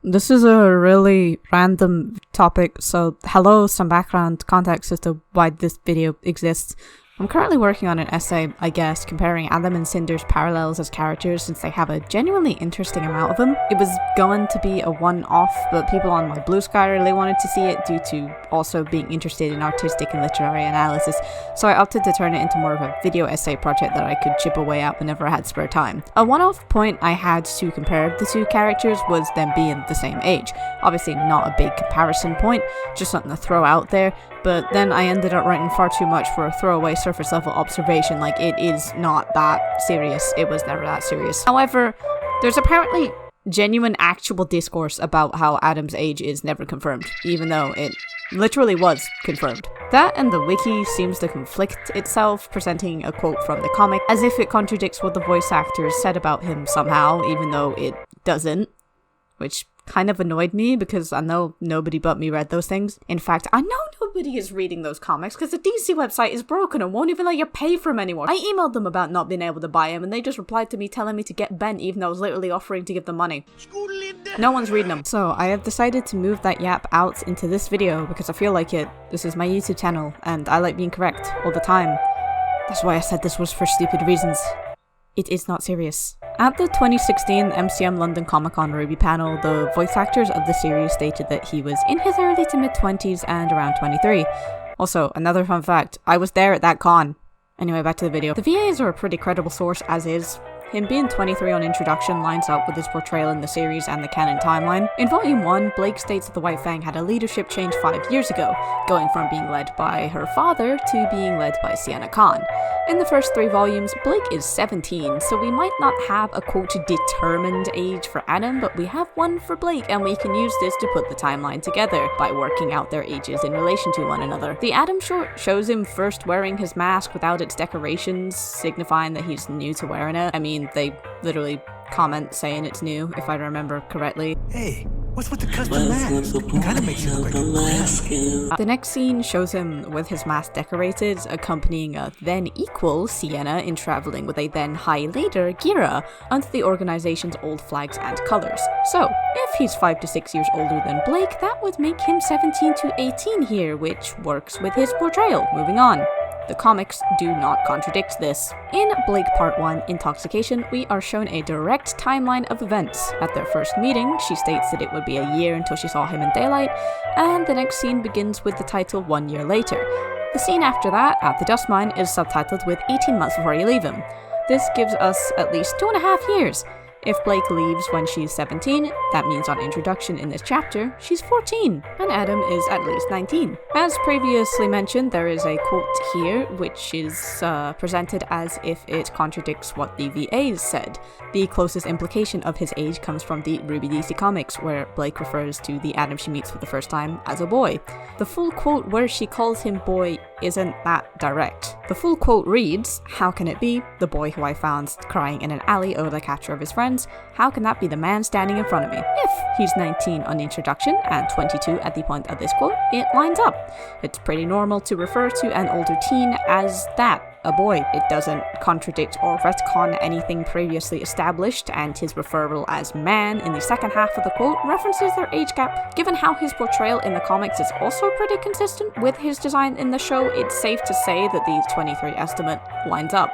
This is a really random topic, so hello, some background context as to why this video exists. I'm currently working on an essay, I guess, comparing Adam and Cinder's parallels as characters since they have a genuinely interesting amount of them. It was going to be a one-off, but people on my Blue Sky really wanted to see it due to also being interested in artistic and literary analysis, so I opted to turn it into more of a video essay project that I could chip away at whenever I had spare time. A one-off point I had to compare the two characters was them being the same age. Obviously not a big comparison point, just something to throw out there, but then I ended up writing far too much for a throwaway surface level observation. Like, it is not that serious. It was never that serious. However, there's apparently genuine actual discourse about how Adam's age is never confirmed, even though it literally was confirmed. That and the wiki seems to conflict itself, presenting a quote from the comic as if it contradicts what the voice actors said about him somehow, even though it doesn't, which kind of annoyed me because I know nobody but me read those things. In fact, I know nobody is reading those comics because the DC website is broken and won't even let you pay for them anymore. I emailed them about not being able to buy them and they just replied to me telling me to get bent even though I was literally offering to give them money. No one's reading them. So I have decided to move that yap out into this video because I feel like it. This is my YouTube channel and I like being correct all the time. That's why I said this was for stupid reasons. It is not serious. At the 2016 MCM London Comic Con Ruby panel, the voice actors of the series stated that he was in his early to mid-20s and around 23. Also, another fun fact, I was there at that con. Anyway, back to the video. The VAs are a pretty credible source as is. Him being 23 on introduction lines up with his portrayal in the series and the canon timeline. In Volume 1, Blake states that the White Fang had a leadership change 5 years ago, going from being led by her father to being led by Sienna Khan. In the first 3 volumes, Blake is 17, so we might not have a quote determined age for Adam, but we have one for Blake, and we can use this to put the timeline together by working out their ages in relation to one another. The Adam short shows him first wearing his mask without its decorations, signifying that he's new to wearing it. I mean, they literally comment saying it's new, if I remember correctly. Hey, what's with the custom mask? It kind of makes you look like a mask. The next scene shows him with his mask decorated, accompanying a then equal Sienna in traveling with a then high leader, Gira, under the organization's old flags and colors. So, if he's 5 to 6 years older than Blake, that would make him 17 to 18 here, which works with his portrayal. Moving on. The comics do not contradict this. In Blake Part 1, Intoxication, we are shown a direct timeline of events. At their first meeting, she states that it would be a year until she saw him in daylight, and the next scene begins with the title 1 year later. The scene after that, at the dust mine, is subtitled with 18 months before you leave him. This gives us at least 2.5 years. If Blake leaves when she's 17, that means on introduction in this chapter, she's 14, and Adam is at least 19. As previously mentioned, there is a quote here, which is presented as if it contradicts what the VAs said. The closest implication of his age comes from the Ruby DC comics, where Blake refers to the Adam she meets for the first time as a boy. The full quote where she calls him boy isn't that direct. The full quote reads, "How can it be? The boy who I found crying in an alley over the capture of his friends. How can that be the man standing in front of me?" If he's 19 on introduction and 22 at the point of this quote, it lines up. It's pretty normal to refer to an older teen as that, a boy. It doesn't contradict or retcon anything previously established, and his referral as man in the second half of the quote references their age gap. Given how his portrayal in the comics is also pretty consistent with his design in the show, it's safe to say that the 23 estimate lines up.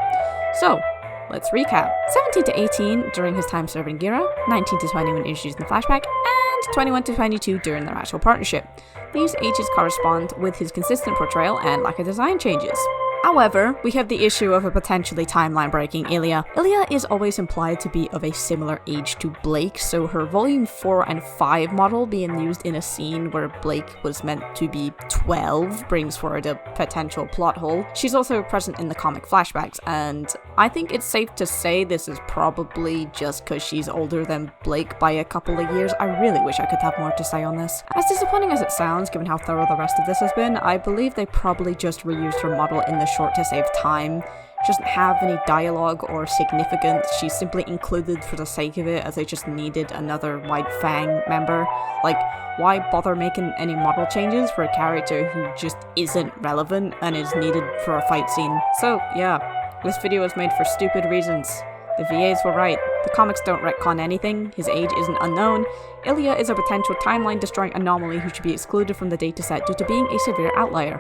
So, let's recap. 17 to 18 during his time serving Gira, 19 to 20 when introduced in the flashback, and 21 to 22 during their actual partnership. These ages correspond with his consistent portrayal and lack of design changes. However, we have the issue of a potentially timeline-breaking Ilya. Ilya is always implied to be of a similar age to Blake, so her Volume 4 and 5 model being used in a scene where Blake was meant to be 12 brings forward a potential plot hole. She's also present in the comic flashbacks, and I think it's safe to say this is probably just because she's older than Blake by a couple of years. I really wish I could have more to say on this. As disappointing as it sounds, given how thorough the rest of this has been, I believe they probably just reused her model in the short to save time. She doesn't have any dialogue or significance. She's simply included for the sake of it, as they just needed another White Fang member. Like, why bother making any model changes for a character who just isn't relevant and is needed for a fight scene? So, yeah, this video was made for stupid reasons. The VAs were right. The comics don't retcon anything, his age isn't unknown, Ilya is a potential timeline-destroying anomaly who should be excluded from the dataset due to being a severe outlier.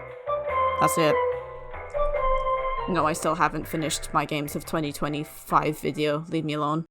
That's it. No, I still haven't finished my Games of 2025 video, leave me alone.